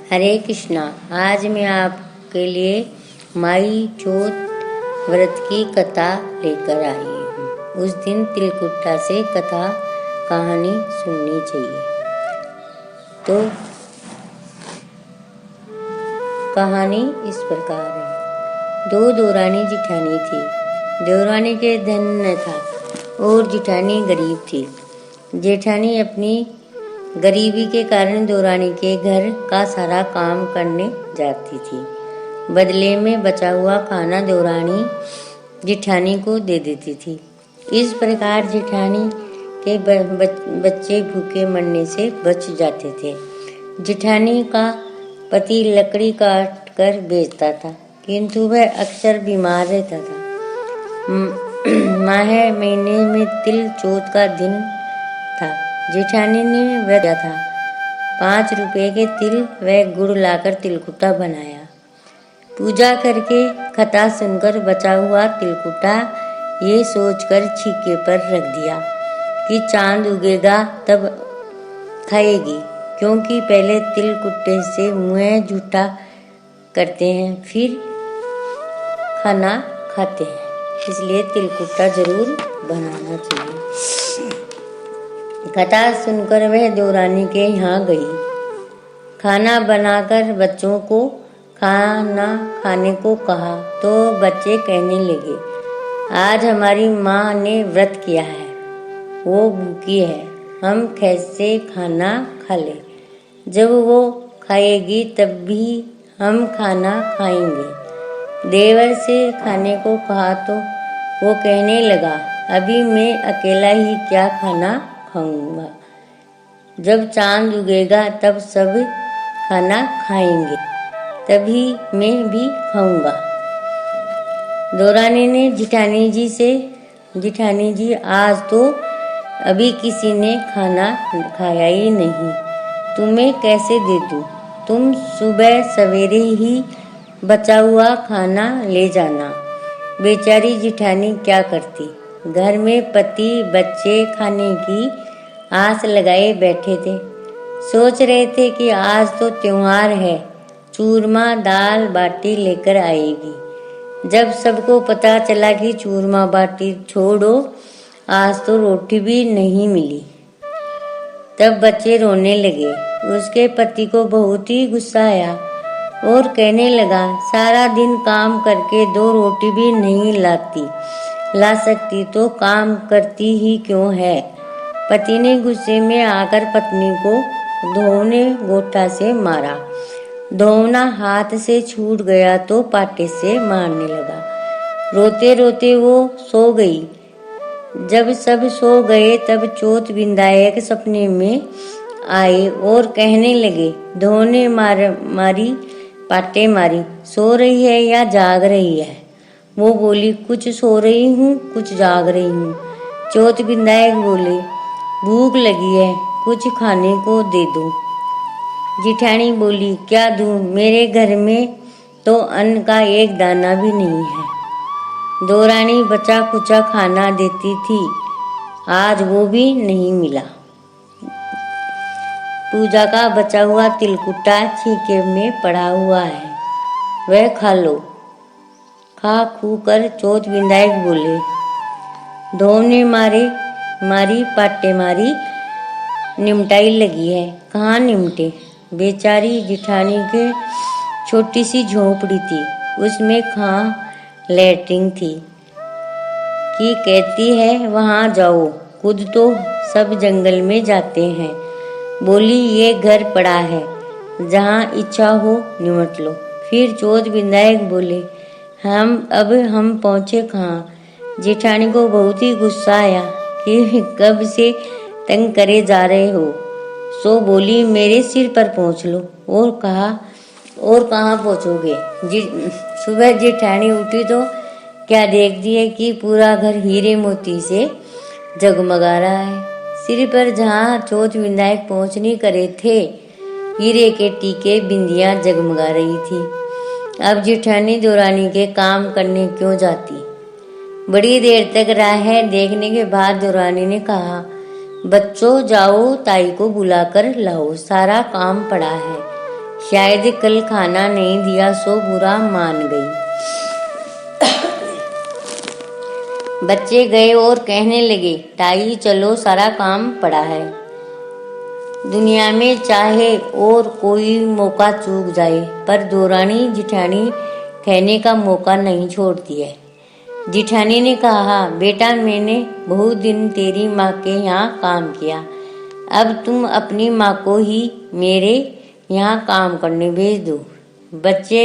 हरे कृष्णा। आज मैं आपके लिए माई चौथ व्रत की कथा लेकर आई हूँ। उस दिन तिलकुट्टा से कथा कहानी सुननी चाहिए। तो कहानी इस प्रकार है। दो देवरानी जिठानी थी। देवरानी के धन न था और जिठानी गरीब थी। जेठानी अपनी गरीबी के कारण देवरानी के घर का सारा काम करने जाती थी। बदले में बचा हुआ खाना देवरानी जिठानी को दे देती थी। इस प्रकार जेठानी के बच्चे भूखे मरने से बच जाते थे। जेठानी का पति लकड़ी काट कर बेचता था, किंतु वह अक्सर बीमार रहता था। माह महीने में तिल चौथ का दिन था। जेठानी ने व्रत किया था। 5 रुपए के तिल व गुड़ लाकर तिलकुट्टा बनाया। पूजा करके कथा सुनकर बचा हुआ तिलकुट्टा ये सोचकर छीके पर रख दिया कि चांद उगेगा तब खाएगी, क्योंकि पहले तिलकुट्टे से मुंह झूठा करते हैं फिर खाना खाते हैं, इसलिए तिलकुट्टा जरूर बनाना चाहिए। कथा सुनकर वह देवरानी के यहाँ गई। खाना बनाकर बच्चों को खाना खाने को कहा तो बच्चे कहने लगे, आज हमारी माँ ने व्रत किया है, वो भूखी है, हम कैसे खाना खा ले। जब वो खाएगी तब भी हम खाना खाएंगे। देवर से खाने को कहा तो वो कहने लगा, अभी मैं अकेला ही क्या खाना खाऊंगा, जब चांद उगेगा तब सब खाना खाएंगे, तभी मैं भी खाऊंगा। देवरानी ने जिठानी जी से, जिठानी जी आज तो अभी किसी ने खाना खाया ही नहीं, तुम्हें कैसे दे दूं? तुम सुबह सवेरे ही बचा हुआ खाना ले जाना। बेचारी जिठानी क्या करती, घर में पति बच्चे खाने की आस लगाए बैठे थे। सोच रहे थे कि आज तो त्योहार है, चूरमा दाल बाटी लेकर आएगी। जब सबको पता चला कि चूरमा बाटी छोड़ो, आज तो रोटी भी नहीं मिली, तब बच्चे रोने लगे। उसके पति को बहुत ही गुस्सा आया और कहने लगा, सारा दिन काम करके 2 रोटी भी नहीं ला सकती तो काम करती ही क्यों है। पति ने गुस्से में आकर पत्नी को धोने गोटा से मारा। धोना हाथ से छूट गया तो पाटे से मारने लगा। रोते रोते वो सो गई। जब सब सो गए तब चौथ विधायक सपने में आए और कहने लगे, धोने मारी पाटे मारी, सो रही है या जाग रही है? वो बोली, कुछ सो रही हूँ, कुछ जाग रही हूँ। चौथ विधायक बोले, भूख लगी है, कुछ खाने को दे दो। जिठानी बोली, क्या दूं, मेरे घर में तो अन्न का एक दाना भी नहीं है। देवरानी बचा कुचा खाना देती थी, आज वो भी नहीं मिला। पूजा का बचा हुआ तिलकुट्टा छीके में पड़ा हुआ है, वह खा लो। खा खू कर चौथ विधायक बोले, धोने मारी पाटे मारी निमटाई लगी है, कहाँ निमटे। बेचारी जिठानी के छोटी सी झोपड़ी थी, उसमें कहाँ लैट्रिन थी कि कहती है वहाँ जाओ, खुद तो सब जंगल में जाते हैं। बोली, ये घर पड़ा है, जहाँ इच्छा हो निमट लो। फिर चौथ विधायक बोले, हम पहुँचे कहाँ। जेठानी को बहुत ही गुस्सा आया कि कब से तंग करे जा रहे हो। सो बोली, मेरे सिर पर पहुँच लो। और कहाँ पहुँचोगे। सुबह जेठानी उठी तो क्या देख दिया कि पूरा घर हीरे मोती से जगमगा रहा है। सिर पर जहाँ चौथ विधायक पहुँच नहीं करे थे, हीरे के टीके बिंदियाँ जगमगा रही थी। अब जेठानी देवरानी के काम करने क्यों जाती। बड़ी देर तक राह देखने के बाद देवरानी ने कहा, बच्चों जाओ ताई को बुलाकर लाओ, सारा काम पड़ा है। शायद कल खाना नहीं दिया सो बुरा मान गई। बच्चे गए और कहने लगे, ताई चलो सारा काम पड़ा है। दुनिया में चाहे और कोई मौका चूक जाए पर देवरानी जिठानी कहने का मौका नहीं छोड़ती है। जिठानी ने कहा, बेटा मैंने बहुत दिन तेरी माँ के यहाँ काम किया, अब तुम अपनी माँ को ही मेरे यहाँ काम करने भेज दो। बच्चे